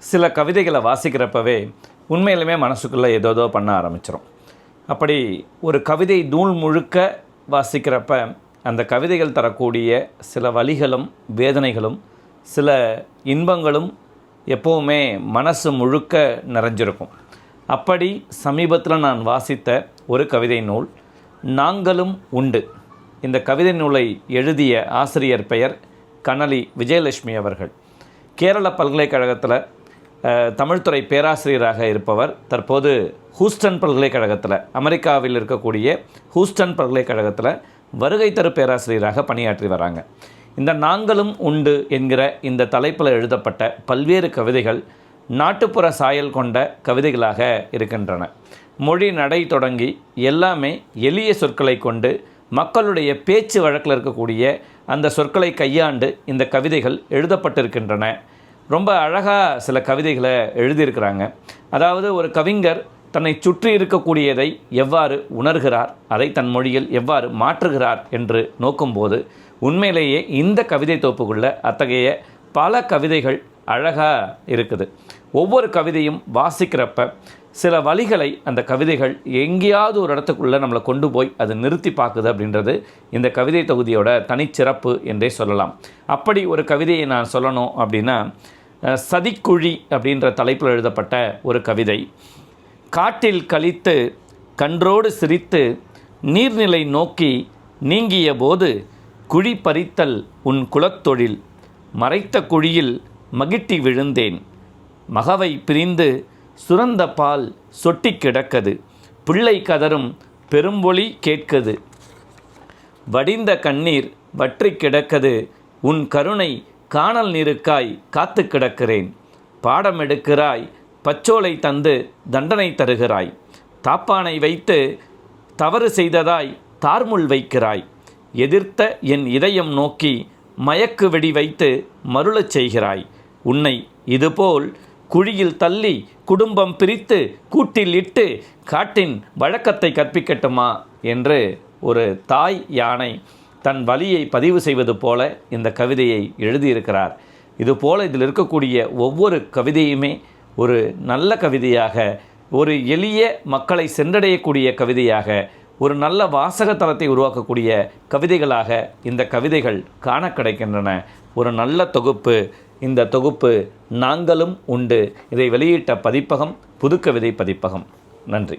சில கவிதைகளை வாசிக்கிறப்பவே உண்மையிலுமே மனசுக்குள்ளே ஏதோ பண்ண ஆரம்பிச்சிடும். அப்படி ஒரு கவிதை நூல் முழுக்க வாசிக்கிறப்ப அந்த கவிதைகள் தரக்கூடிய சில வலிகளும் வேதனைகளும் சில இன்பங்களும் எப்போவுமே மனசு முழுக்க நிறைஞ்சிருக்கும். அப்படி சமீபத்தில் நான் வாசித்த ஒரு கவிதை நூல் நாங்களும் உண்டு. இந்த கவிதை நூலை எழுதிய ஆசிரியர் பெயர் கனலி விஜயலட்சுமி அவர்கள். கேரள பல்கலைக்கழகத்தில் தமிழ்துறை பேராசிரியராக இருப்பவர். தற்போது ஹூஸ்டன் பல்கலைக்கழகத்தில், அமெரிக்காவில் இருக்கக்கூடிய ஹூஸ்டன் பல்கலைக்கழகத்தில் வருகை தரு பேராசிரியராக பணியாற்றி வராங்க. இந்த நாங்களும் உண்டு என்கிற இந்த தலைப்பில் எழுதப்பட்ட பல்வேறு கவிதைகள் நாட்டுப்புற சாயல் கொண்ட கவிதைகளாக இருக்கின்றன. மொழி நடை தொடங்கி எல்லாமே எளிய சொற்களை கொண்டு மக்களுடைய பேச்சு வழக்கில் இருக்கக்கூடிய அந்த சொற்களை கையாண்டு இந்த கவிதைகள் எழுதப்பட்டிருக்கின்றன. ரொம்ப அழகாக சில கவிதைகளை எழுதியிருக்கிறாங்க. அதாவது ஒரு கவிஞர் தன்னை சுற்றி இருக்கக்கூடியதை எவ்வாறு உணர்கிறார், அதை தன் மொழியில் எவ்வாறு மாற்றுகிறார் என்று நோக்கும்போது உண்மையிலேயே இந்த கவிதை தொகுப்புக்குள்ள அத்தகைய பல கவிதைகள் அழகாக இருக்குது. ஒவ்வொரு கவிதையும் வாசிக்கிறப்ப சில வழிகளை அந்த கவிதைகள் எங்கேயாவது ஒரு இடத்துக்குள்ளே நம்மளை கொண்டு போய் அது நிறுத்தி பார்க்குது அப்படின்றது இந்த கவிதை தொகுதியோட தனிச்சிறப்பு என்றே சொல்லலாம். அப்படி ஒரு கவிதையை நான் சொல்லணும் அப்படின்னா, சதிக்குழி அப்படின்ற தலைப்பில் எழுதப்பட்ட ஒரு கவிதை. காட்டில் கழித்து கன்றோடு சிரித்து நீர்நிலை நோக்கி நீங்கிய போது குழி பறித்தல் உன் குலத்தொழில், மறைத்த குழியில் மகிட்டி விழுந்தேன், மகவை பிரிந்து சுரந்த பால் சொட்டி கிடக்கது, பிள்ளை கதரும் பெரும்பொலி கேட்கது, வடிந்த கண்ணீர் வற்றி கிடக்கது, உன் கருணை காணல் நீருக்காய் காத்து கிடக்கிறேன், பாடமெடுக்கிறாய் பச்சோலை தந்து தண்டனை தருகிறாய், தாப்பானை வைத்து தவறு செய்ததாய் தார்முள் வைக்கிறாய், எதிர்த்த என் இதயம் நோக்கி மயக்கு வெடி வைத்து மருளச் செய்கிறாய், உன்னை இதுபோல் குழியில் தள்ளி குடும்பம் பிரித்து கூட்டில் இட்டு காட்டின் வழக்கத்தை கற்பிக்கட்டுமா என்று ஒரு தாய் யானை தன் வலியை பதிவு செய்வது போல இந்த கவிதையை எழுதியிருக்கிறார். இதுபோல் இதில் இருக்கக்கூடிய ஒவ்வொரு கவிதையுமே ஒரு நல்ல கவிதையாக, ஒரு எளிய மக்களை சென்றடையக்கூடிய கவிதையாக, ஒரு நல்ல வாசகத்தலத்தை உருவாக்கக்கூடிய கவிதைகளாக இந்த கவிதைகள் காண கிடைக்கின்றன. ஒரு நல்ல தொகுப்பு. இந்த தொகுப்பு நாங்களும் உண்டு. இதை வெளியிட்ட பதிப்பகம் புதுக்கவிதை பதிப்பகம். நன்றி.